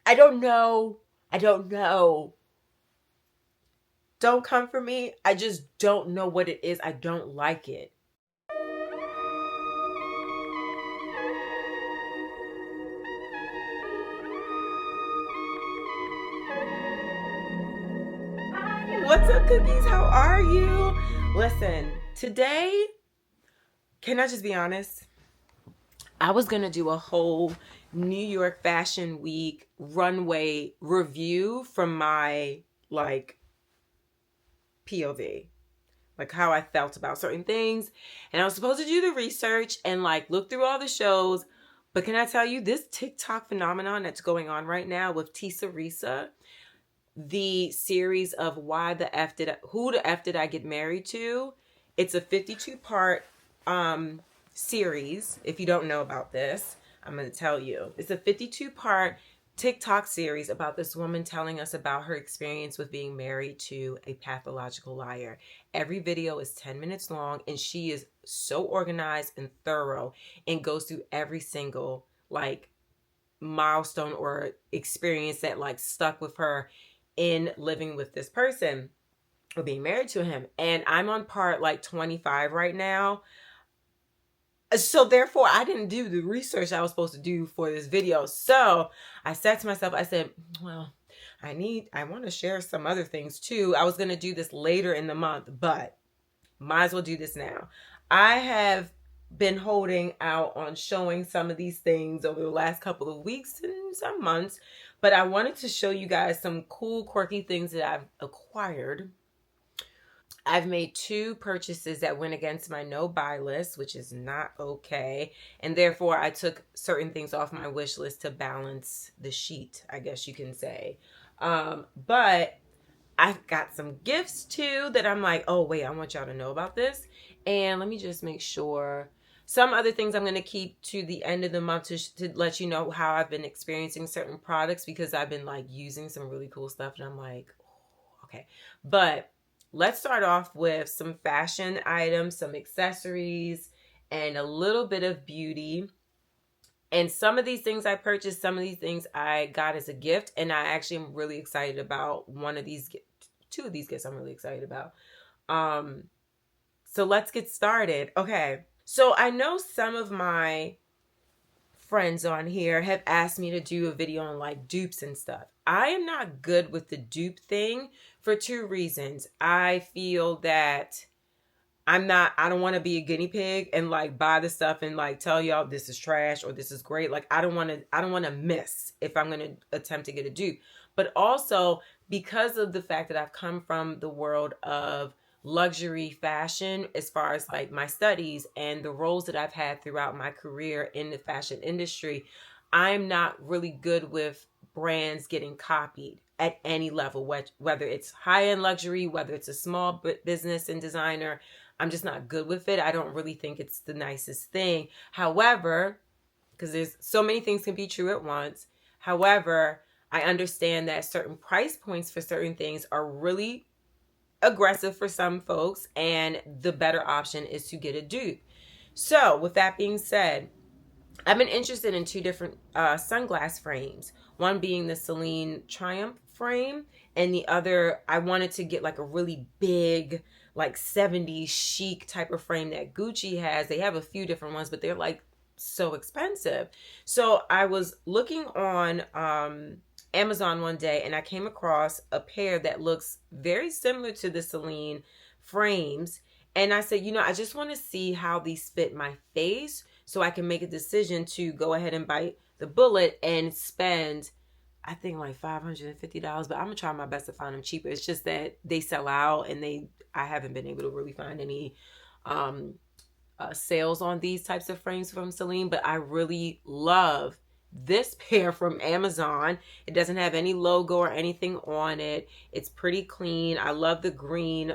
I don't know. I don't know. Don't come for me. I just don't know what it is. I don't like it. Hi, what's up, cookies? How are you? Listen, today, can I just be honest? I was going to do a whole New York Fashion Week runway review from my, like, POV. Like, how I felt about certain things. And I was supposed to do the research and, like, look through all the shows. But can I tell you, this TikTok phenomenon that's going on right now with Tisa Risa, the series of Who the F Did I Get Married To? It's a 52-part series. If you don't know about this, I'm going to tell you. It's a 52-part TikTok series about this woman telling us about her experience with being married to a pathological liar. Every video is 10 minutes long, and she is so organized and thorough and goes through every single, like, milestone or experience that, like, stuck with her in living with this person or being married to him. And I'm on part, like, 25 right now. So therefore, I didn't do the research I was supposed to do for this video. So I said to myself, I said, well, I want to share some other things too. I was going to do this later in the month, but might as well do this now. I have been holding out on showing some of these things over the last couple of weeks and some months, but I wanted to show you guys some cool, quirky things that I've acquired. I've made 2 purchases that went against my no-buy list, which is not okay. And therefore, I took certain things off my wish list to balance the sheet, I guess you can say. But I've got some gifts too that I'm like, oh, wait, I want y'all to know about this. And let me just make sure. Some other things I'm going to keep to the end of the month to let you know how I've been experiencing certain products, because I've been, like, using some really cool stuff. And I'm like, oh, okay. But let's start off with some fashion items, some accessories, and a little bit of beauty. And some of these things I purchased, some of these things I got as a gift. And I actually am really excited about 2 of these gifts I'm really excited about. So let's get started. Okay. So I know some of my friends on here have asked me to do a video on, like, dupes and stuff. I am not good with the dupe thing for 2 reasons. I feel that I don't want to be a guinea pig and, like, buy the stuff and, like, tell y'all this is trash or this is great. Like, I don't want to miss if I'm going to attempt to get a dupe. But also because of the fact that I've come from the world of luxury fashion, as far as, like, my studies and the roles that I've had throughout my career in the fashion industry, I'm not really good with brands getting copied at any level, whether it's high-end luxury, whether it's a small business and designer. I'm just not good with it. I don't really think it's the nicest thing. However, because there's so many things can be true at once. However, I understand that certain price points for certain things are really aggressive for some folks, and the better option is to get a dupe. So with that being said, I've been interested in 2 different sunglass frames. One being the Celine Triumph frame, and the other, I wanted to get, like, a really big, like, 70s chic type of frame that Gucci has. They have a few different ones, but they're, like, so expensive. So I was looking on Amazon one day, and I came across a pair that looks very similar to the Celine frames. And I said, I just want to see how these fit my face so I can make a decision to go ahead and bite the bullet and spend, I think, like $550, but I'm gonna try my best to find them cheaper. It's just that they sell out, and I haven't been able to really find any sales on these types of frames from Celine. But I really love this pair from Amazon. It doesn't have any logo or anything on it. It's pretty clean. I love the green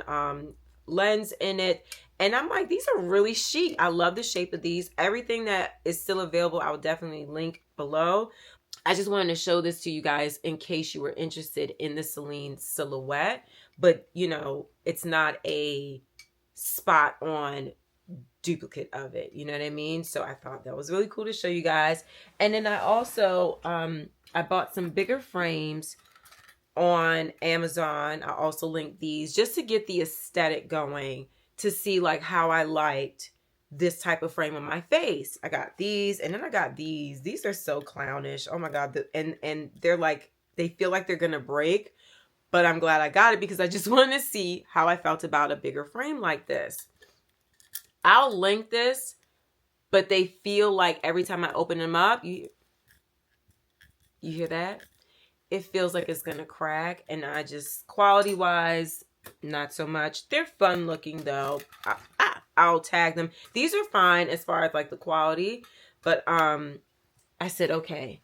lens in it. And I'm like, these are really chic. I love the shape of these. Everything that is still available, I will definitely link below. I just wanted to show this to you guys in case you were interested in the Celine silhouette. But, it's not a spot on duplicate of it. You know what I mean? So I thought that was really cool to show you guys. And then I also I bought some bigger frames on Amazon. I also linked these just to get the aesthetic going, to see like how I liked this type of frame on my face. I got these, and then I got these. These are so clownish. Oh my God. And they're like, they feel like they're gonna break, but I'm glad I got it because I just wanted to see how I felt about a bigger frame like this. I'll link this, but they feel like every time I open them up, you hear that? It feels like it's gonna crack, and I just, quality wise, not so much. They're fun looking though. I'll tag them. These are fine as far as like the quality, but I said, okay,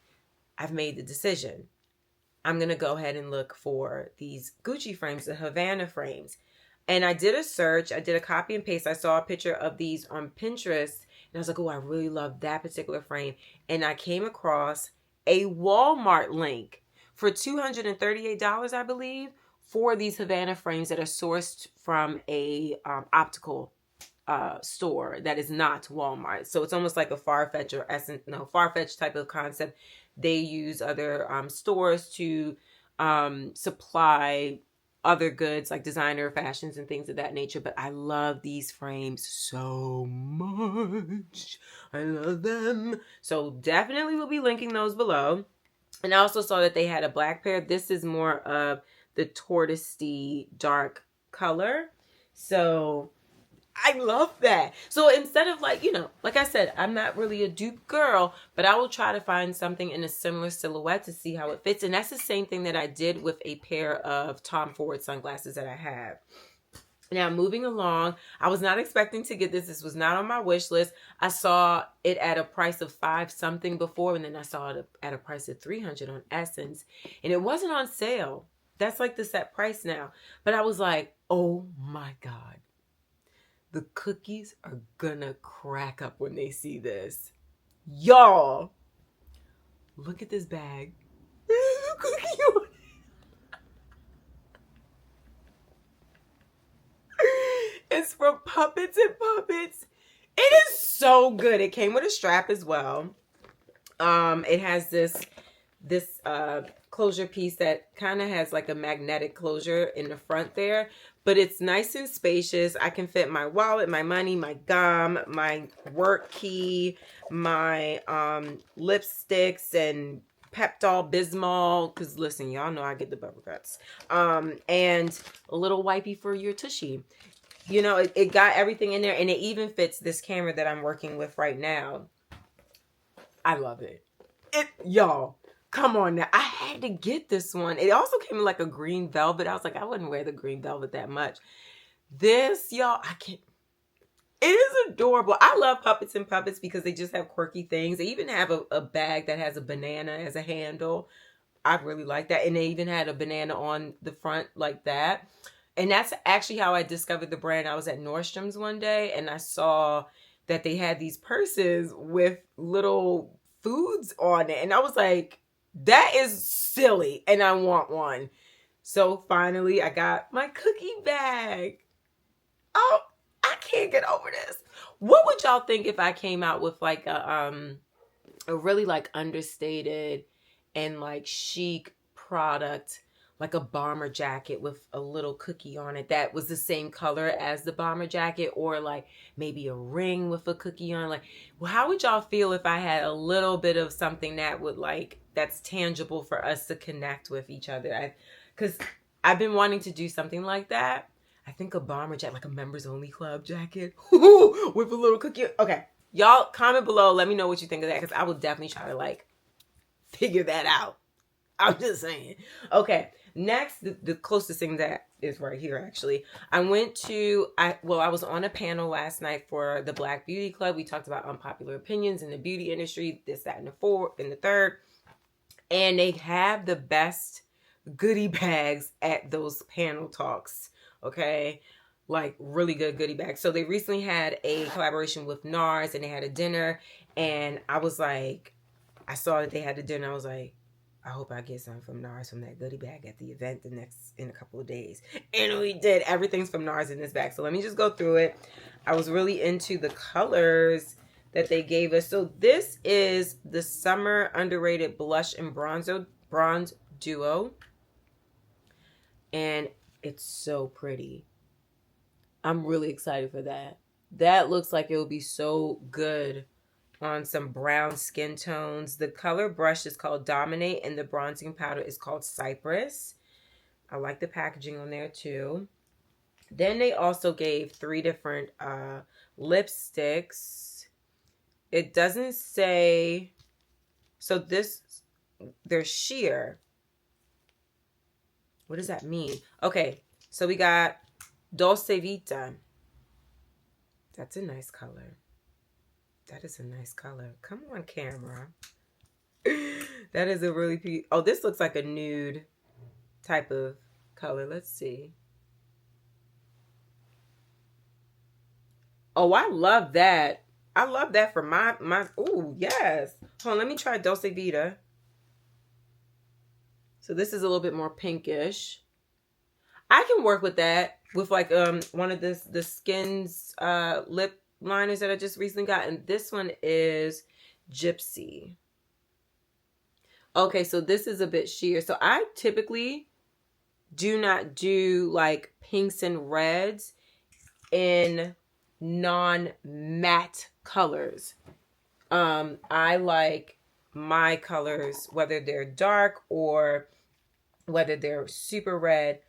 I've made the decision. I'm gonna go ahead and look for these Gucci frames, the Havana frames. And I did a search. I did a copy and paste. I saw a picture of these on Pinterest, and I was like, oh, I really love that particular frame. And I came across a Walmart link for $238, I believe, for these Havana frames that are sourced from a optical store that is not Walmart. So it's almost like a Farfetch or Farfetch type of concept. They use other stores to supply other goods like designer fashions and things of that nature. But I love these frames so much. I love them. So definitely will be linking those below. And I also saw that they had a black pair. This is more of the tortoisey dark color. So I love that. So instead of like, you know, like I said, I'm not really a dupe girl, but I will try to find something in a similar silhouette to see how it fits. And that's the same thing that I did with a pair of Tom Ford sunglasses that I have. Now, moving along, I was not expecting to get this. This was not on my wish list. I saw it at a price of $5 something before, and then I saw it at a price of $300 on Essence. And it wasn't on sale. That's like the set price now. But I was like, oh my God. The cookies are gonna crack up when they see this. Y'all, look at this bag. There's a cookie on it. It's from Puppets and Puppets. It is so good. It came with a strap as well. It has this closure piece that kind of has like a magnetic closure in the front there, but it's nice and spacious. I can fit my wallet, my money, my gum, my work key, my lipsticks and Pepto Bismol, because listen, y'all know I get the bubble guts, and a little wipey for your tushy. You know, it got everything in there, and it even fits this camera that I'm working with right now. I love it. Y'all, come on now. I had to get this one. It also came in like a green velvet. I was like, I wouldn't wear the green velvet that much. This, y'all, it is adorable. I love Puppets and Puppets because they just have quirky things. They even have a bag that has a banana as a handle. I really like that. And they even had a banana on the front like that. And that's actually how I discovered the brand. I was at Nordstrom's one day and I saw that they had these purses with little foods on it. And I was like, that is silly. And I want one. So finally, I got my cookie bag. Oh, I can't get over this. What would y'all think if I came out with like a really like understated and like chic product, like a bomber jacket with a little cookie on it that was the same color as the bomber jacket, or like maybe a ring with a cookie on it? Like, well, how would y'all feel if I had a little bit of something that would like, that's tangible for us to connect with each other? Because I've been wanting to do something like that. I think a bomber jacket, like a members only club jacket with a little cookie. Okay, y'all comment below. Let me know what you think of that, because I will definitely try to like figure that out. I'm just saying. Okay, next, the closest thing that is right here, actually. I was on a panel last night for the Black Beauty Club. We talked about unpopular opinions in the beauty industry, this, that, and the third. And they have the best goodie bags at those panel talks, okay? Like really good goodie bags. So they recently had a collaboration with NARS and they had a dinner. And I was like, I saw that they had a dinner. I was like, I hope I get some from NARS from that goodie bag at the event in a couple of days. And we did. Everything's from NARS in this bag. So let me just go through it. I was really into the colors that they gave us. So this is the Summer Underrated Blush and Bronze Duo. And it's so pretty. I'm really excited for that. That looks like it will be so good on some brown skin tones. The color brush is called Dominate and the bronzing powder is called Cypress. I like the packaging on there too. Then they also gave 3 different lipsticks. It doesn't say, so they're sheer. What does that mean? Okay, so we got Dolce Vita. That's a nice color. That is a nice color. Come on, camera. That is a really oh, this looks like a nude type of color. Let's see. Oh, I love that. I love that for my ooh, yes. Hold on, let me try Dolce Vita. So this is a little bit more pinkish. I can work with that with like one of the Skins lip liners that I just recently got, and this one is Gypsy. Okay, so this is a bit sheer. So I typically do not do like pinks and reds in non-matte colors. I like my colors, whether they're dark or whether they're super red,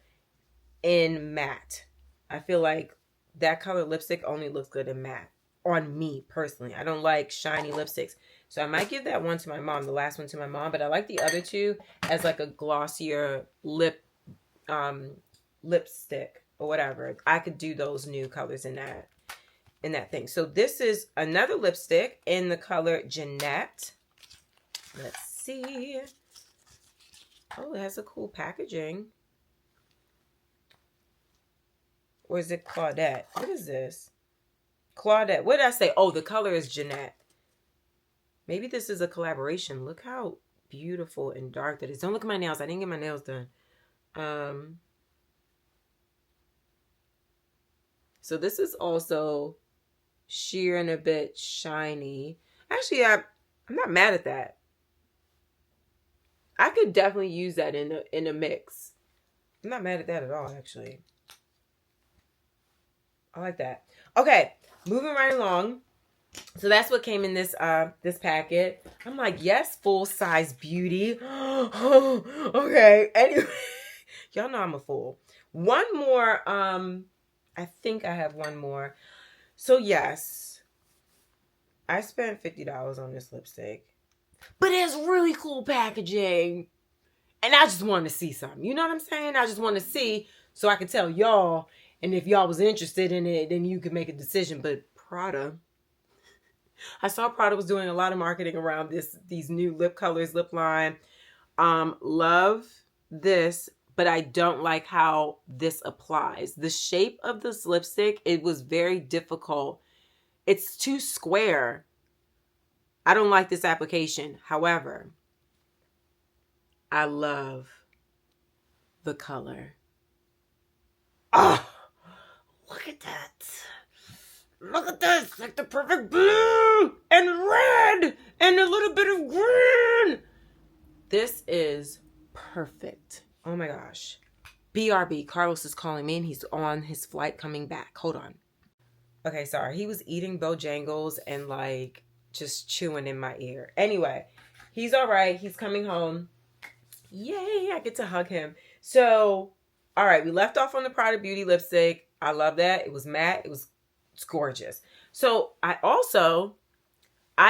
in matte. I feel like that color lipstick only looks good in matte on me personally. I don't like shiny lipsticks. So I might give that one to my mom, the last one to my mom, but I like the other two as like a glossier lipstick or whatever. I could do those new colors in that thing. So this is another lipstick in the color Jeanette. Let's see. Oh, it has a cool packaging. Or is it Claudette? What is this? Claudette. What did I say? Oh, the color is Jeanette. Maybe this is a collaboration. Look how beautiful and dark that is. Don't look at my nails. I didn't get my nails done. So this is also sheer and a bit shiny. Actually, I'm not mad at that. I could definitely use that in a mix. I'm not mad at that at all, actually. I like that. Okay, moving right along. So that's what came in this this packet. I'm like, yes, full size beauty. Okay. Anyway, y'all know I'm a fool. One more. I think I have one more. So yes, I spent $50 on this lipstick, but it's really cool packaging, and I just wanted to see something. You know what I'm saying? I just want to see so I can tell y'all. And if y'all was interested in it, then you could make a decision. But Prada, I saw Prada was doing a lot of marketing around these new lip colors, lip line. Love this, but I don't like how this applies. The shape of this lipstick, it was very difficult. It's too square. I don't like this application. However, I love the color. Ah! Look at that. Look at this. Like the perfect blue and red and a little bit of green. This is perfect. Oh my gosh. BRB. Carlos is calling me and he's on his flight coming back. Hold on. Okay, sorry. He was eating Bojangles and like just chewing in my ear. Anyway, he's all right. He's coming home. Yay, I get to hug him. So, all right, we left off on the Prada Beauty lipstick. I love that. It was matte. It's gorgeous. So I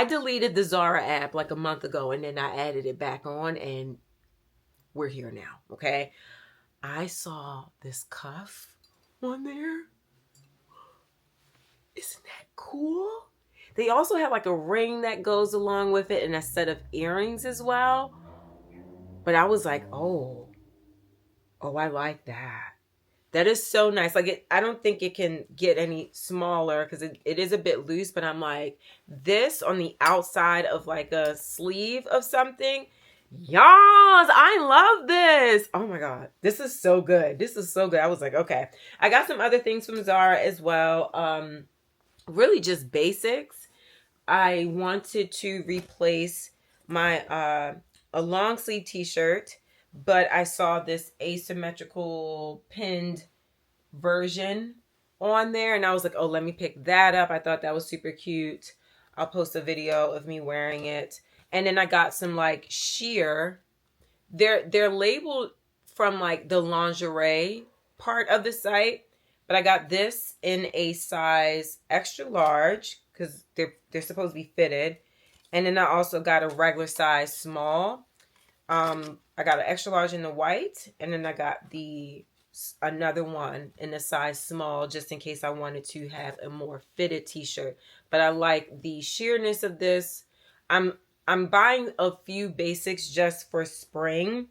deleted the Zara app like a month ago and then I added it back on and we're here now, okay? I saw this cuff on there. Isn't that cool? They also have like a ring that goes along with it and a set of earrings as well. But I was like, oh, I like that. That is so nice. Like I don't think it can get any smaller because it is a bit loose. But I'm like, this on the outside of like a sleeve of something. Yes, I love this. Oh my God. This is so good. This is so good. I was like, okay. I got some other things from Zara as well. Really just basics. I wanted to replace my a long sleeve t-shirt, but I saw this asymmetrical pinned version on there and I was like, oh, let me pick that up. I thought that was super cute. I'll post a video of me wearing it. And then I got some like sheer. They're labeled from like the lingerie part of the site, but I got this in a size extra large because they're supposed to be fitted. And then I also got a regular size small. I got an extra large in the white, and then I got another one in a size small just in case I wanted to have a more fitted t-shirt. But I like the sheerness of this. I'm buying a few basics just for spring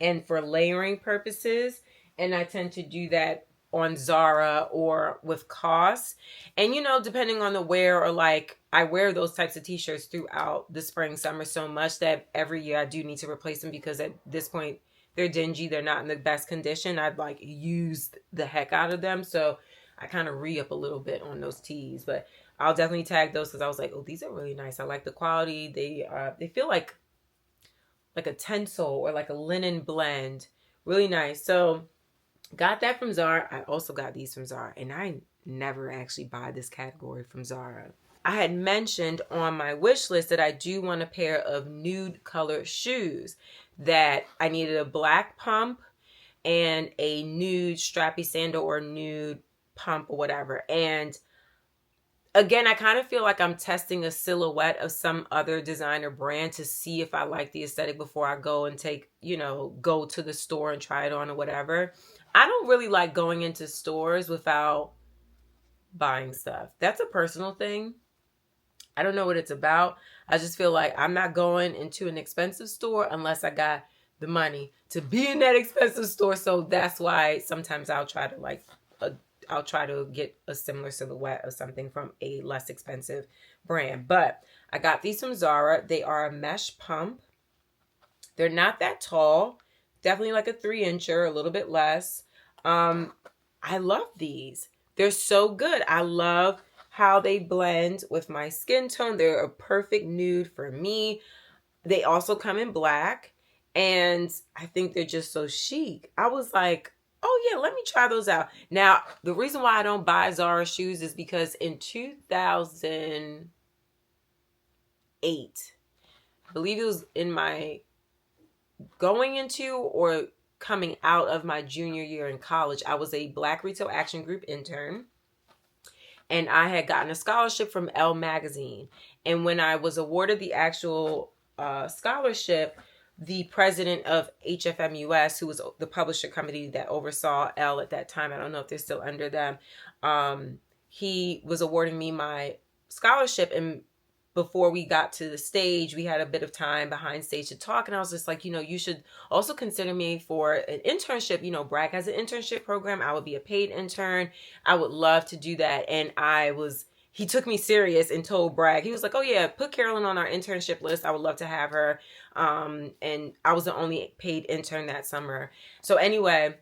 and for layering purposes, and I tend to do that on Zara or with COS. And you know, depending on the wear, or like I wear those types of t-shirts throughout the spring, summer so much that every year I do need to replace them because at this point they're dingy, they're not in the best condition. I've like used the heck out of them, so I kind of re-up a little bit on those tees. But I'll definitely tag those because I was like, oh, these are really nice. I like the quality. They feel like a tencel or like a linen blend. Really nice. So got that from Zara. I also got these from Zara, and I never actually buy this category from Zara. I had mentioned on my wish list that I do want a pair of nude color shoes, that I needed a black pump and a nude strappy sandal or nude pump or whatever. And again, I kind of feel like I'm testing a silhouette of some other designer brand to see if I like the aesthetic before I go and go to the store and try it on or whatever. I don't really like going into stores without buying stuff. That's a personal thing. I don't know what it's about. I just feel like I'm not going into an expensive store unless I got the money to be in that expensive store. So that's why sometimes I'll try to get a similar silhouette of something from a less expensive brand. But I got these from Zara. They are a mesh pump. They're not that tall. Definitely like a 3-incher, a little bit less. I love these. They're so good. I love how they blend with my skin tone. They're a perfect nude for me. They also come in black, and I think they're just so chic. I was like, oh yeah, let me try those out. Now, the reason why I don't buy Zara shoes is because in 2008, I believe it was in my going into or coming out of my junior year in college, I was a Black Retail Action Group intern. And I had gotten a scholarship from Elle magazine. And when I was awarded the actual scholarship, the president of HFMUS, who was the publisher company that oversaw Elle at that time, I don't know if they're still under them, he was awarding me my scholarship. And before we got to the stage, we had a bit of time behind stage to talk. And I was just like, you should also consider me for an internship. Bragg has an internship program. I would be a paid intern. I would love to do that. And he took me serious and told Bragg, he was like, oh yeah, put Carolyn on our internship list. I would love to have her. And I was the only paid intern that summer. So anyway,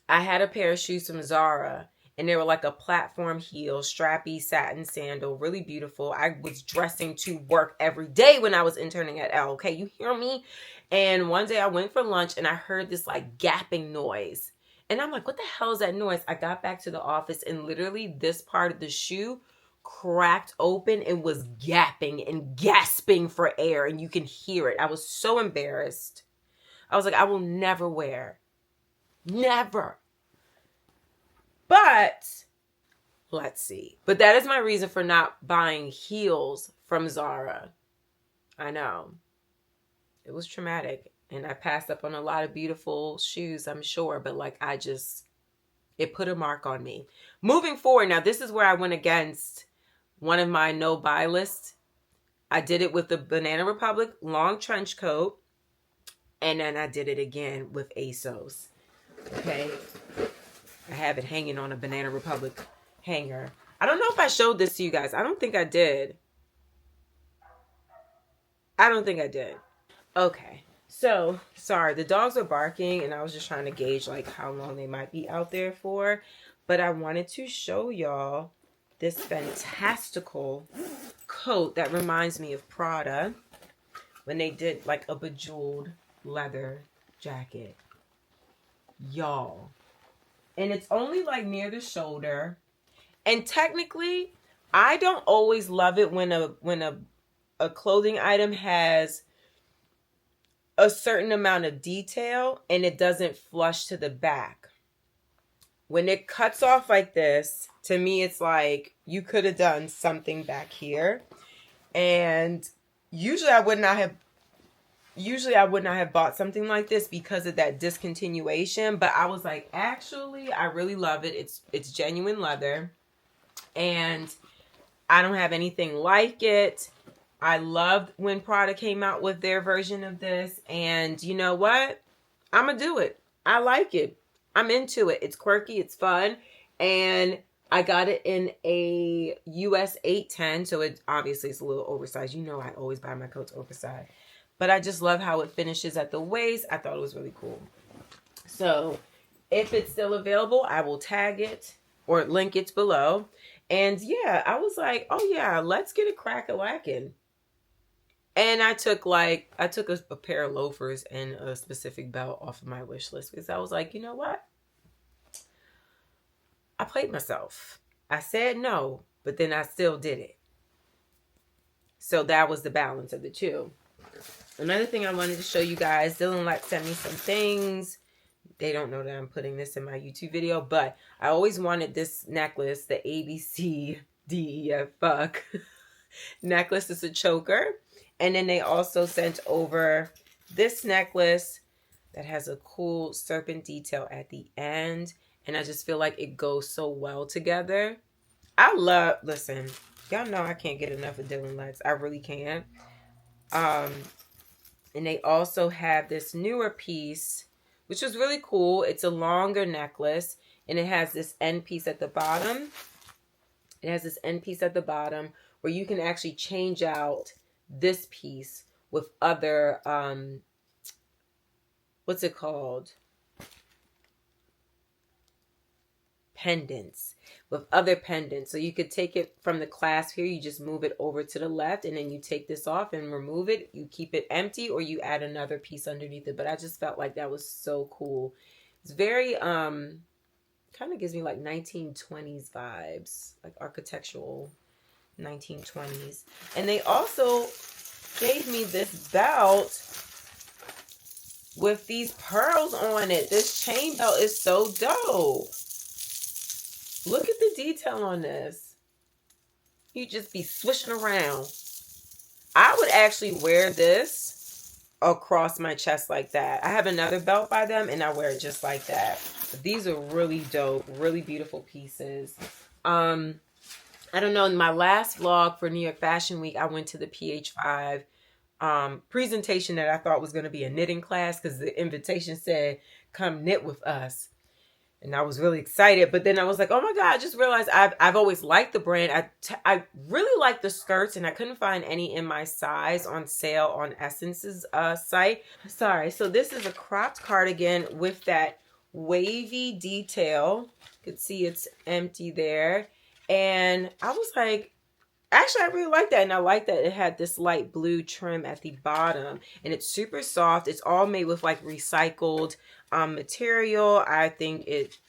I had a pair of shoes from Zara. And they were like a platform heel, strappy satin sandal, really beautiful. I was dressing to work every day when I was interning at Elle. Okay, you hear me? And one day I went for lunch and I heard this like gapping noise. And I'm like, what the hell is that noise? I got back to the office and literally this part of the shoe cracked open and was gapping and gasping for air. And you can hear it. I was so embarrassed. I was like, I will never wear. Never. But let's see. But that is my reason for not buying heels from Zara. I know. It was traumatic. And I passed up on a lot of beautiful shoes, I'm sure. But it put a mark on me. Moving forward, now this is where I went against one of my no-buy lists. I did it with the Banana Republic long trench coat. And then I did it again with ASOS. Okay. I have it hanging on a Banana Republic hanger. I don't know if I showed this to you guys. I don't think I did. Okay. So, sorry. The dogs are barking and I was just trying to gauge like how long they might be out there for. But I wanted to show y'all this fantastical coat that reminds me of Prada when they did like a bejeweled leather jacket. Y'all. And it's only like near the shoulder. And technically, I don't always love it when a clothing item has a certain amount of detail and it doesn't flush to the back. When it cuts off like this, to me, it's like you could have done something back here. And usually I would not have bought something like this because of that discontinuation. But I was like, actually, I really love it. It's genuine leather. And I don't have anything like it. I loved when Prada came out with their version of this. And you know what? I'm going to do it. I like it. I'm into it. It's quirky. It's fun. And I got it in a US 810. So it obviously is a little oversized. You know I always buy my coats oversized. But I just love how it finishes at the waist. I thought it was really cool. So if it's still available, I will tag it or link it below. And yeah, I was like, oh yeah, let's get a crack-a-lackin'. And I took a pair of loafers and a specific belt off of my wish list because I was like, you know what? I played myself. I said no, but then I still did it. So that was the balance of the two. Another thing I wanted to show you guys, Dylan sent me some things. They don't know that I'm putting this in my YouTube video, but I always wanted this necklace, the ABCDEF fuck necklace. Is a choker. And then they also sent over this necklace that has a cool serpent detail at the end. And I just feel like it goes so well together. Listen, y'all know I can't get enough of Dylan Lex. I really can't. And they also have this newer piece, which was really cool. It's a longer necklace, and it has this end piece at the bottom. It has this end piece at the bottom where you can actually change out this piece with other, what's it called? Pendants. With other pendants. So you could take it from the clasp here, you just move it over to the left, and then you take this off and remove it. You keep it empty, or you add another piece underneath it. But I just felt like that was so cool. It's very, kind of gives me like 1920s vibes, like architectural 1920s. And they also gave me this belt with these pearls on it. This chain belt is so dope. Look at the detail on this. You just be swishing around. I would actually wear this across my chest like that. I have another belt by them and I wear it just like that. But these are really dope, really beautiful pieces. I don't know, in my last vlog for New York Fashion Week, I went to the PH5 presentation that I thought was going to be a knitting class because the invitation said, come knit with us. And I was really excited. But then I was like, oh my God, I just realized I've always liked the brand. I really like the skirts, and I couldn't find any in my size on sale on Essence's site. Sorry. So this is a cropped cardigan with that wavy detail. You can see it's empty there. And I was like, actually, I really like that. And I like that it had this light blue trim at the bottom. And it's super soft. It's all made with like recycled material. I think it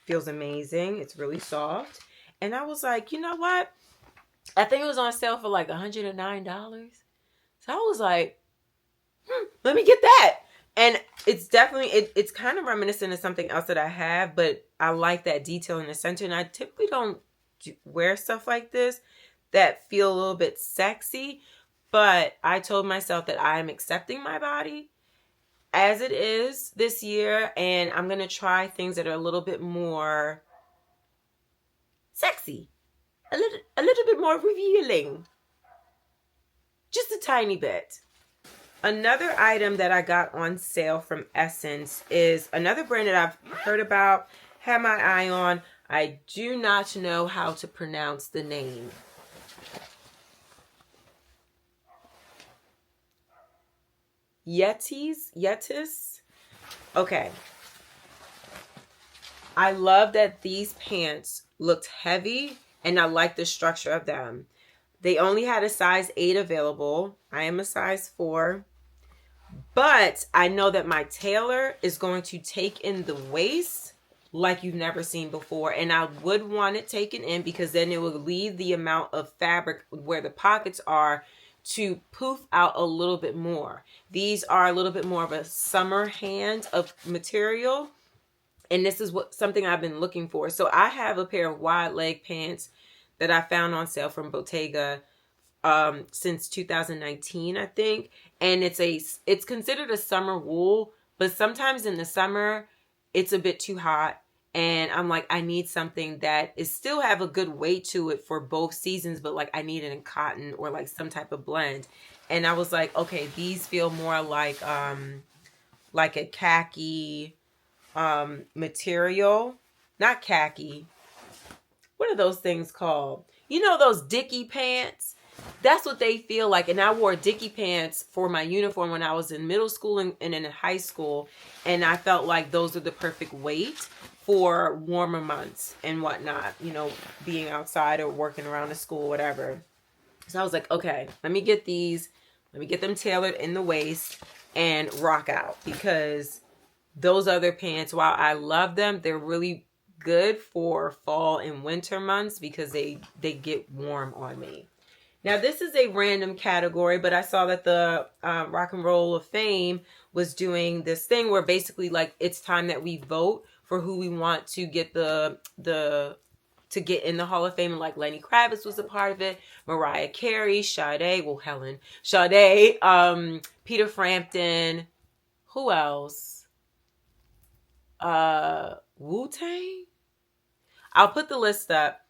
feels amazing. It's really soft. And I was like, you know what? I think it was on sale for like $109. So I was like, let me get that. And it's definitely, it's kind of reminiscent of something else that I have, but I like that detail in the center. And I typically don't wear stuff like this that feel a little bit sexy, but I told myself that I am accepting my body as it is this year, and I'm going to try things that are a little bit more sexy, a little bit more revealing, just a tiny bit. Another item that I got on sale from Essence is another brand that I've heard about, had my eye on. I do not know how to pronounce the name. Yetis. Okay. I love that these pants looked heavy and I like the structure of them. They only had a size 8 available. I am a size 4. But I know that my tailor is going to take in the waist like you've never seen before. And I would want it taken in because then it will leave the amount of fabric where the pockets are to poof out a little bit more. These are a little bit more of a summer hand of material. And this is something I've been looking for. So I have a pair of wide leg pants that I found on sale from Bottega since 2019, I think. And it's considered a summer wool, but sometimes in the summer it's a bit too hot. And I'm like, I need something that is still have a good weight to it for both seasons, but like I need it in cotton or like some type of blend. And I was like, okay, these feel more like a khaki material. Not khaki. What are those things called? You know, those Dickie pants? That's what they feel like. And I wore Dickie pants for my uniform when I was in middle school and in high school. And I felt like those are the perfect weight for warmer months and whatnot. You know, being outside or working around the school, whatever. So I was like, okay, let me get these. Let me get them tailored in the waist and rock out. Because those other pants, while I love them, they're really good for fall and winter months because they get warm on me. Now, this is a random category, but I saw that the Rock and Roll of Fame was doing this thing where basically like it's time that we vote for who we want to get to get in the Hall of Fame. And like Lenny Kravitz was a part of it, Mariah Carey, Sade, Peter Frampton, who else? Wu-Tang? I'll put the list up.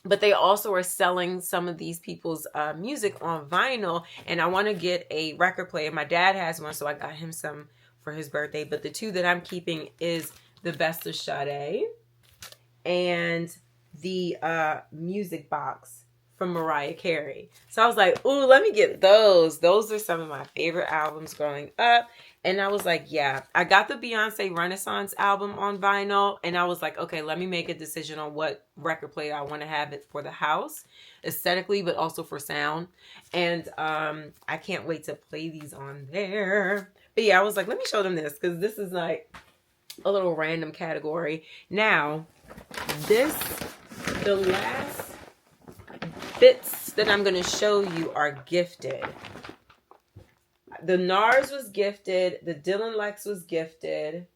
But they also are selling some of these people's music on vinyl. And I want to get a record player. My dad has one, so I got him some for his birthday. But the two that I'm keeping is the Best of Sade and the Music Box from Mariah Carey. So I was like, ooh, let me get those. Those are some of my favorite albums growing up. And I was like, yeah, I got the Beyonce Renaissance album on vinyl. And I was like, okay, let me make a decision on what record player I want to have it for the house, aesthetically, but also for sound. And I can't wait to play these on there. But yeah, I was like, let me show them this because this is like a little random category. Now, the last bits that I'm going to show you are gifted. The NARS was gifted. The Dylan Lex was gifted.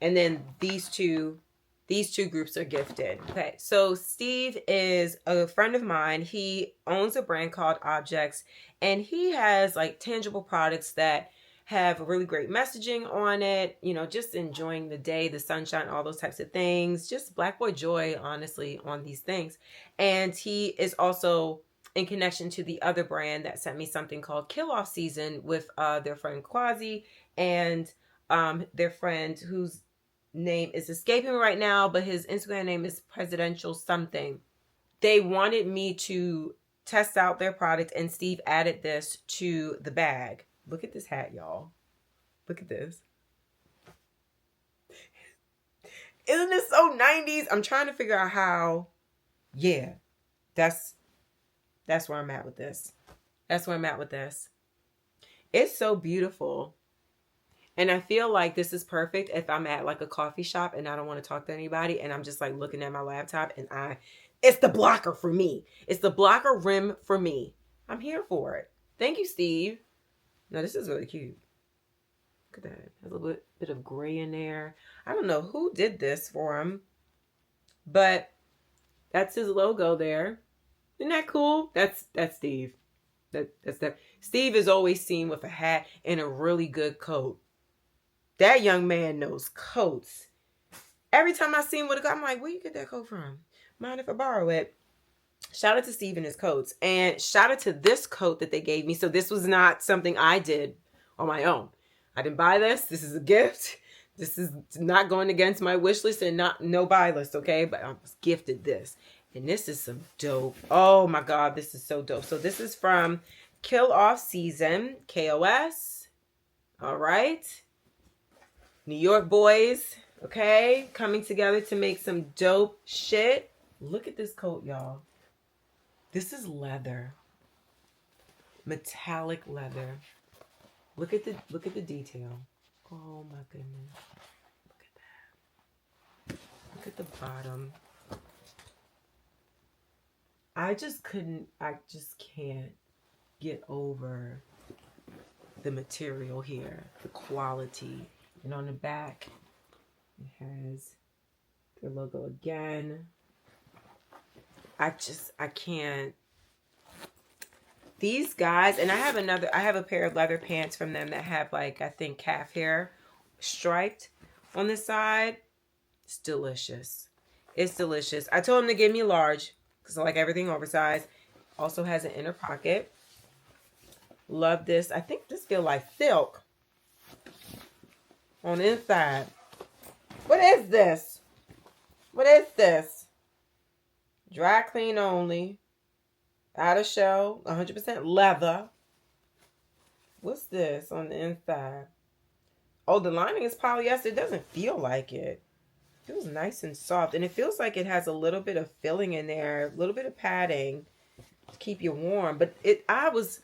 And then these two groups are gifted. Okay, so Steve is a friend of mine. He owns a brand called Objects. And he has like tangible products that have really great messaging on it. You know, just enjoying the day, the sunshine, all those types of things. Just Black Boy Joy, honestly, on these things. And he is also in connection to the other brand that sent me something called Kill Off Season with their friend Quasi and their friend whose name is escaping me right now, but his Instagram name is Presidential something. They wanted me to test out their product, and Steve added this to the bag. Look at this hat, y'all. Look at this. Isn't this so 90s? I'm trying to figure out how. Yeah, that's where I'm at with this. That's where I'm at with this. It's so beautiful. And I feel like this is perfect if I'm at like a coffee shop and I don't want to talk to anybody and I'm just like looking at my laptop and it's the blocker for me. It's the blocker rim for me. I'm here for it. Thank you, Steve. No, this is really cute. Look at that. There's a little bit of gray in there. I don't know who did this for him, but that's his logo there. Isn't that cool? That's Steve. That's that. Steve is always seen with a hat and a really good coat. That young man knows coats. Every time I see him with a coat, I'm like, where you get that coat from? Mind if I borrow it? Shout out to Steve and his coats. And shout out to this coat that they gave me. So this was not something I did on my own. I didn't buy this. This is a gift. This is not going against my wish list and no buy list, okay? But I was gifted this. And this is some dope. Oh my God, this is so dope. So this is from Kill Off Season, KOS. All right. New York boys, okay? Coming together to make some dope shit. Look at this coat, y'all. This is leather. Metallic leather. Look at the detail. Oh my goodness. Look at that. Look at the bottom. I just can't get over the material here, the quality. And on the back, it has their logo again. I can't. These guys, and I have a pair of leather pants from them that have like, I think calf hair striped on the side. It's delicious. It's delicious. I told them to give me a large because I like everything oversized. Also has an inner pocket. Love this. I think this feels like silk on the inside. What is this? What is this? Dry clean only. Out of shell. 100% leather. What's this on the inside? Oh, the lining is polyester. It doesn't feel like it. It feels nice and soft. And it feels like it has a little bit of filling in there. A little bit of padding to keep you warm. But I was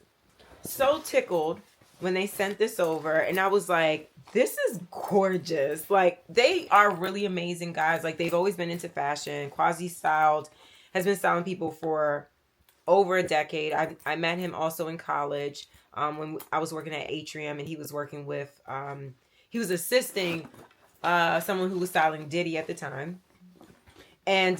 so tickled when they sent this over. And I was like, this is gorgeous. Like, they are really amazing guys. Like, they've always been into fashion. Quasi-styled. Has been styling people for over a decade. I met him also in college when I was working at Atrium, and he was working with, he was assisting someone who was styling Diddy at the time. And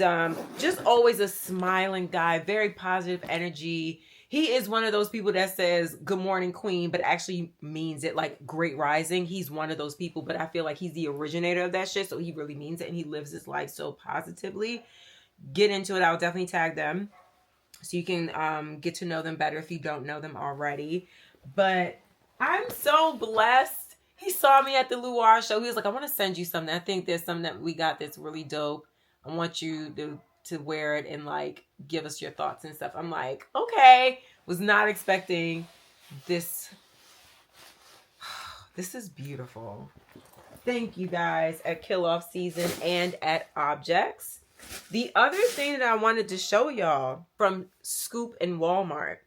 just always a smiling guy, very positive energy. He is one of those people that says, good morning, queen, but actually means it, like great rising. He's one of those people, but I feel like he's the originator of that shit. So he really means it, and he lives his life so positively. Get into it. I'll definitely tag them so you can get to know them better if you don't know them already. But I'm so blessed. He saw me at the Loire show. He was like, I want to send you something. I think there's something that we got that's really dope. I want you to wear it and like give us your thoughts and stuff. I'm like, okay. Was not expecting this. This is beautiful. Thank you guys at Kill Off Season and at Objects. The other thing that I wanted to show y'all from Scoop and Walmart.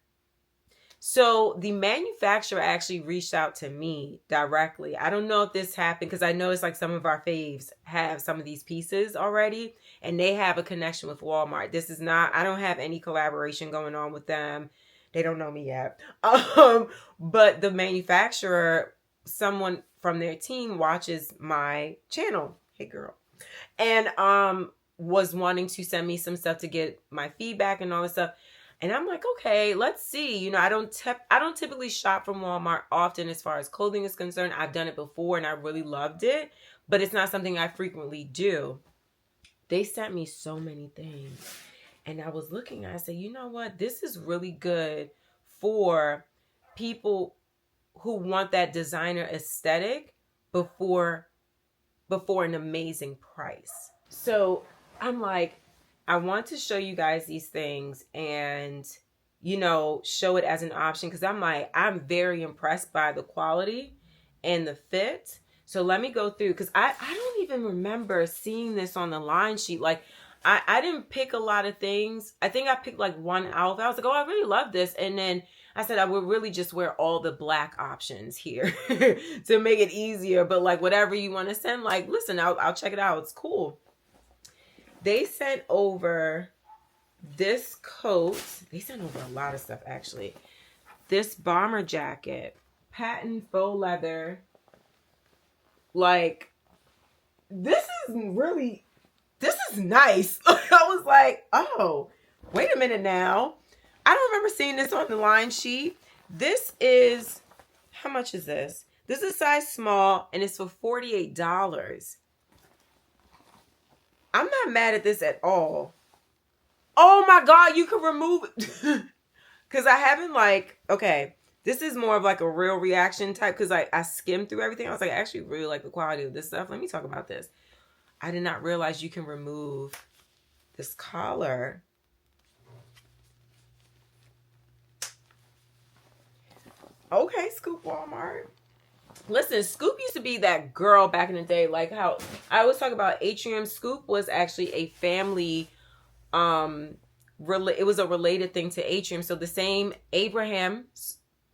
So the manufacturer actually reached out to me directly. I don't know if this happened because I noticed like some of our faves have some of these pieces already and they have a connection with Walmart. This is not, I don't have any collaboration going on with them. They don't know me yet. But the manufacturer, someone from their team watches my channel. Hey girl. And was wanting to send me some stuff to get my feedback and all this stuff. And I'm like, okay, let's see. You know, I don't typically shop from Walmart often as far as clothing is concerned. I've done it before and I really loved it, but it's not something I frequently do. They sent me so many things. And I was looking, I said, you know what? This is really good for people who want that designer aesthetic before an amazing price. So I'm like, I want to show you guys these things and, you know, show it as an option. Cause I'm like, I'm very impressed by the quality and the fit. So let me go through. Cause I don't even remember seeing this on the line sheet. Like I didn't pick a lot of things. I think I picked like one outfit. I was like, oh, I really love this. And then I said, I would really just wear all the black options here to make it easier. But like whatever you want to send, like, listen, I'll check it out. It's cool. They sent over this coat. They sent over a lot of stuff, actually. This bomber jacket. Patent faux leather. Like, this is nice. I was like, oh, wait a minute now. I don't remember seeing this on the line sheet. This is, how much is this? This is size small, and it's for $48. I'm not mad at this at all. Oh my God, you can remove it. Because I haven't like, okay, this is more of like a real reaction type because I skimmed through everything. I was like, I actually really like the quality of this stuff. Let me talk about this. I did not realize you can remove this collar. Okay, Scoop Walmart. Listen, Scoop used to be that girl back in the day. Like how I always talk about Atrium. Scoop was actually a family it was a related thing to Atrium. So the same Abraham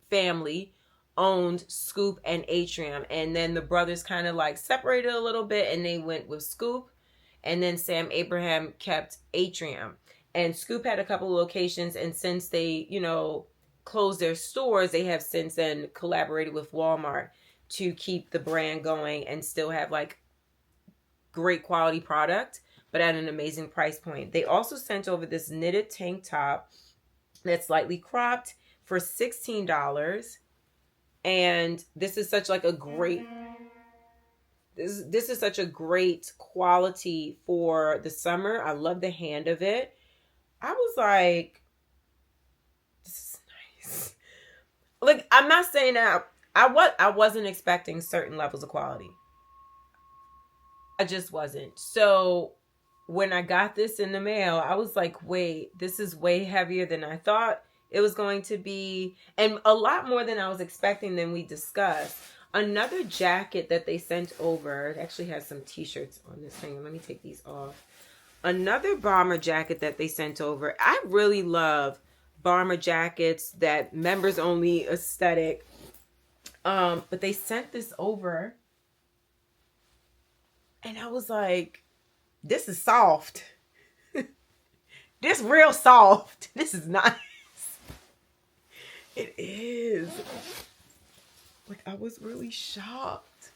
family owned Scoop and Atrium, and then the brothers kind of like separated a little bit, and they went with Scoop, and then Sam Abraham kept Atrium. And Scoop had a couple of locations, and since they, you know, closed their stores, they have since then collaborated with Walmart to keep the brand going and still have like great quality product, but at an amazing price point. They also sent over this knitted tank top that's slightly cropped for $16. And this is such like a great, this is such a great quality for the summer. I love the hand of it. I was like, this is nice. Like, I'm not saying that I wasn't expecting certain levels of quality. I just wasn't. So when I got this in the mail, I was like, wait, this is way heavier than I thought it was going to be, and a lot more than I was expecting than we discussed. Another jacket that they sent over, it actually has some t-shirts on this thing. Let me take these off. Another bomber jacket that they sent over. I really love bomber jackets, that members only aesthetic. But they sent this over, and I was like, this is soft. This real soft. This is nice. It is. Like, I was really shocked.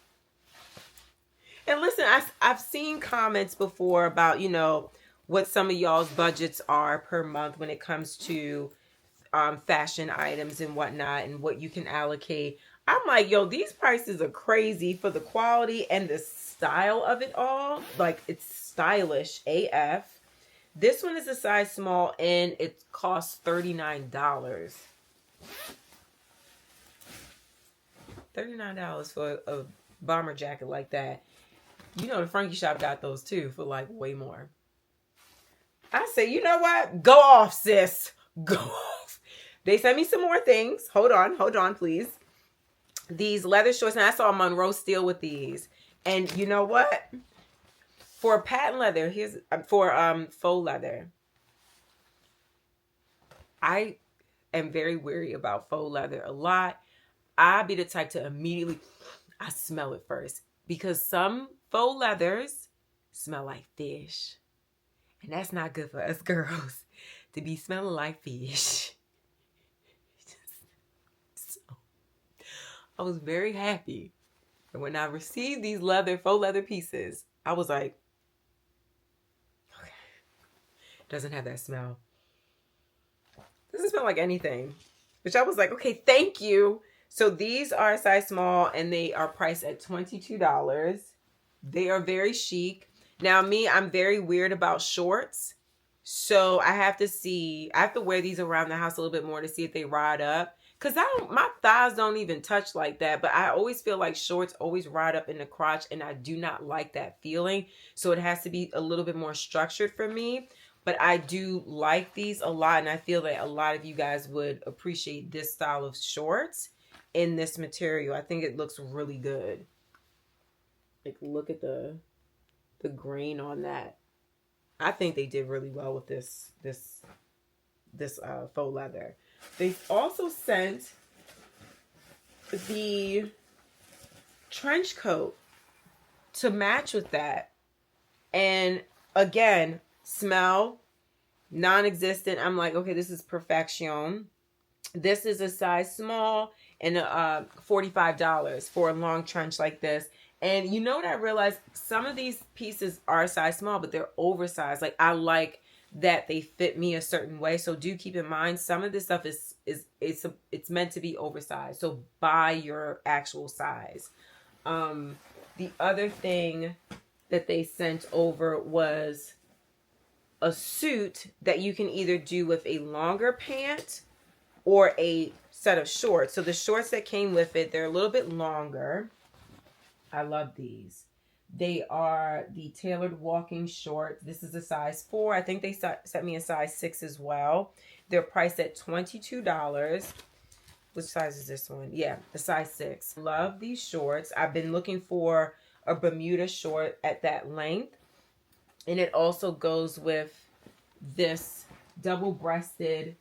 And listen, I've seen comments before about, you know, what some of y'all's budgets are per month when it comes to fashion items and whatnot, and what you can allocate. I'm like, yo, these prices are crazy for the quality and the style of it all. Like, it's stylish AF. This one is a size small, and it costs $39. $39 for a bomber jacket like that. You know, the Frankie shop got those too for like way more. I say, you know what? Go off, sis. Go off. They sent me some more things. Hold on, please. These leather shorts, and I saw Monroe Steele with these. And you know what? For patent leather, here's for faux leather. I am very wary about faux leather a lot. I be the type to immediately, I smell it first, because some faux leathers smell like fish. And that's not good for us girls to be smelling like fish. So, I was very happy. And when I received these faux leather pieces, I was like, okay, doesn't have that smell. Doesn't smell like anything. Which I was like, okay, thank you. So these are a size small, and they are priced at $22. They are very chic. Now me, I'm very weird about shorts. So I have to wear these around the house a little bit more to see if they ride up. Cause my thighs don't even touch like that. But I always feel like shorts always ride up in the crotch, and I do not like that feeling. So it has to be a little bit more structured for me. But I do like these a lot, and I feel that a lot of you guys would appreciate this style of shorts in this material. I think it looks really good. Like, look at the grain on that. I think they did really well with this faux leather. They also sent the trench coat to match with that. And again, smell non-existent. I'm like, okay, this is perfection. This is a size small, and $45 for a long trench like this. And you know what I realized? Some of these pieces are size small, but they're oversized. Like, I like that they fit me a certain way. So do keep in mind, some of this stuff it's meant to be oversized. So buy your actual size. The other thing that they sent over was a suit that you can either do with a longer pant or a set of shorts. So the shorts that came with it, they're a little bit longer. I love these. They are the tailored walking shorts. This is a size 4. I think they sent me a size 6 as well. They're priced at $22. Which size is this one? Yeah, the size 6. Love these shorts. I've been looking for a Bermuda short at that length. And it also goes with this double-breasted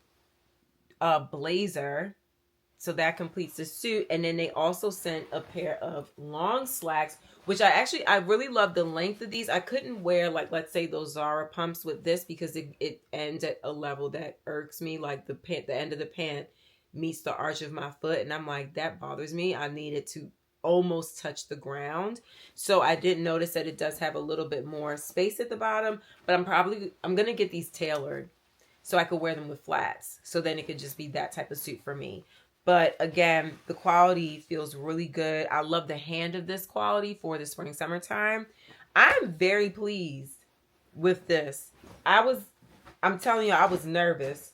blazer. So that completes the suit. And then they also sent a pair of long slacks, which I really love the length of these. I couldn't wear, like, let's say those Zara pumps with this because it ends at a level that irks me. Like the end of the pant meets the arch of my foot. And I'm like, that bothers me. I need it to almost touch the ground. So I did notice that it does have a little bit more space at the bottom, but I'm going to get these tailored so I could wear them with flats. So then it could just be that type of suit for me. But again, the quality feels really good. I love the hand of this quality for the spring summertime. I'm very pleased with this. I'm telling you, I was nervous.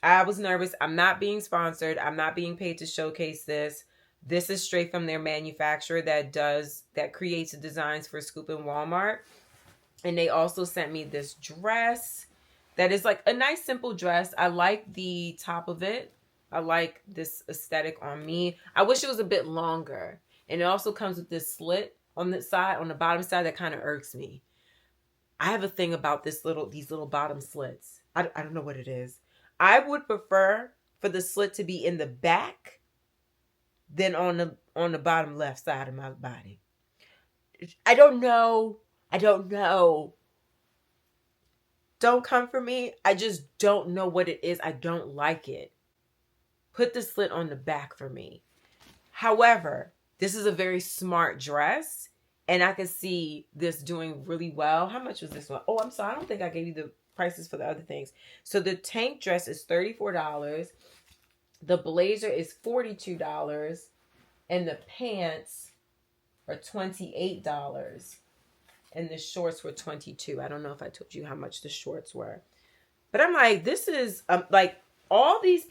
I'm not being sponsored. I'm not being paid to showcase this. This is straight from their manufacturer that creates the designs for Scoop and Walmart. And they also sent me this dress that is like a nice simple dress. I like the top of it. I like this aesthetic on me. I wish it was a bit longer. And it also comes with this slit on the side, on the bottom side, that kind of irks me. I have a thing about these little bottom slits. I don't know what it is. I would prefer for the slit to be in the back than on the bottom left side of my body. I don't know. Don't come for me. I just don't know what it is. I don't like it. Put the slit on the back for me. However, this is a very smart dress, and I could see this doing really well. How much was this one? Oh, I'm sorry. I don't think I gave you the prices for the other things. So the tank dress is $34. The blazer is $42. And the pants are $28. And the shorts were $22. I don't know if I told you how much the shorts were. But I'm like, this is like all these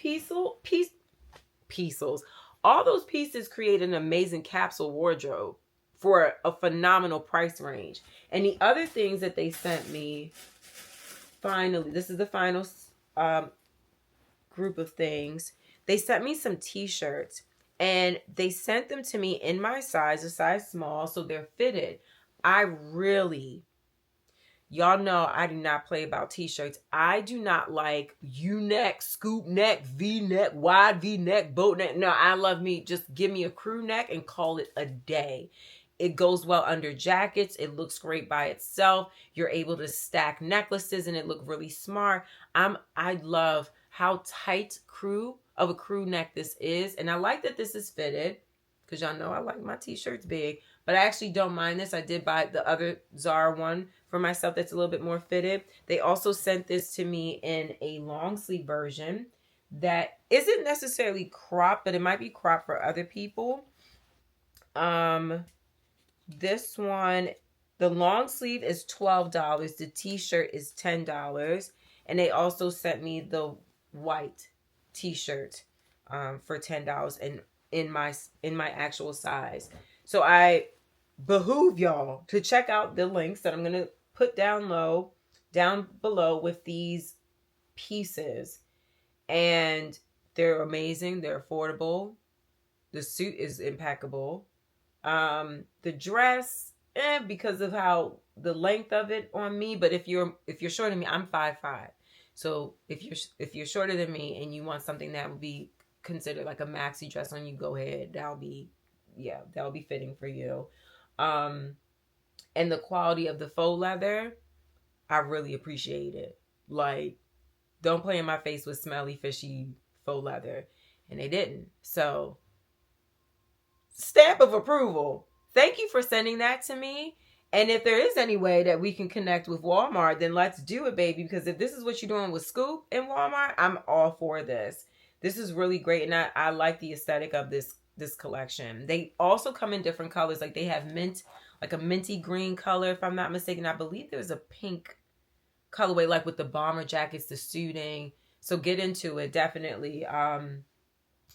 all those pieces create an amazing capsule wardrobe for a phenomenal price range. And the other things that they sent me, finally, this is the final group of things. They sent me some t-shirts, and they sent them to me in my size, a size small, so they're fitted. Y'all know I do not play about t-shirts. I do not like U-neck, scoop neck, V-neck, wide V-neck, boat neck. No, I love me. Just give me a crew neck and call it a day. It goes well under jackets. It looks great by itself. You're able to stack necklaces and it look really smart. I love how tight of a crew neck this is. And I like that this is fitted because y'all know I like my t-shirts big. But I actually don't mind this. I did buy the other Zara one for myself that's a little bit more fitted. They also sent this to me in a long sleeve version that isn't necessarily cropped, but it might be cropped for other people. This one, the long sleeve is $12. The t-shirt is $10. And they also sent me the white t-shirt for $10 and in my actual size. So I behoove y'all to check out the links that I'm going to put down below with these pieces. And they're amazing. They're affordable. The suit is impeccable. The dress, because of how the length of it on me, but if you're shorter than me, I'm 5'5". So if you're shorter than me and you want something that would be considered like a maxi dress on you, go ahead. That'll be fitting for you. And the quality of the faux leather, I really appreciate it. Like, don't play in my face with smelly, fishy faux leather. And they didn't. So, stamp of approval. Thank you for sending that to me. And if there is any way that we can connect with Walmart, then let's do it, baby. Because if this is what you're doing with Scoop and Walmart, I'm all for this. This is really great. And I like the aesthetic of this collection. They also come in different colors. Like they have mint, like a minty green color, if I'm not mistaken. I believe there's a pink colorway, like with the bomber jackets, the suiting. So get into it, definitely. Y'all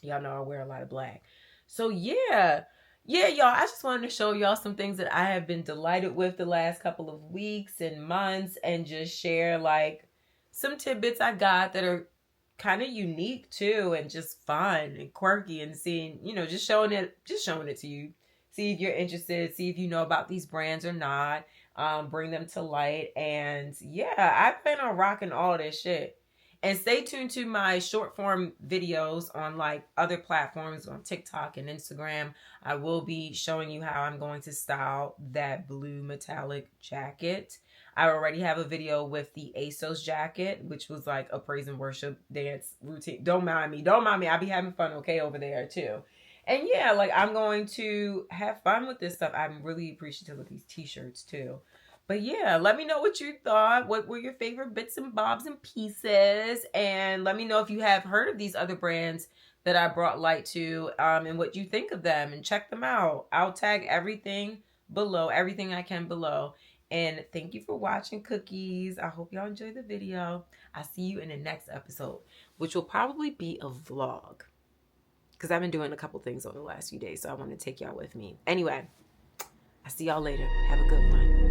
know I wear a lot of black. So yeah, y'all, I just wanted to show y'all some things that I have been delighted with the last couple of weeks and months, and just share like some tidbits I got that are kind of unique too, and just fun and quirky, and seeing, just showing it to you. See if you're interested, see if you know about these brands or not, bring them to light. And yeah, I plan on rocking all this shit. And stay tuned to my short form videos on like other platforms, on TikTok and Instagram. I will be showing you how I'm going to style that blue metallic jacket. I already have a video with the ASOS jacket, which was like a praise and worship dance routine. Don't mind me. Don't mind me. I'll be having fun, okay, over there too. And yeah, like I'm going to have fun with this stuff. I'm really appreciative of these t-shirts too. But yeah, let me know what you thought. What were your favorite bits and bobs and pieces? And let me know if you have heard of these other brands that I brought light to, and what you think of them, and check them out. I'll tag everything below, everything I can below. And thank you for watching, cookies. I hope y'all enjoyed the video. I'll see you in the next episode, which will probably be a vlog, because I've been doing a couple things over the last few days, so I want to take y'all with me. Anyway, I'll see y'all later. Have a good one.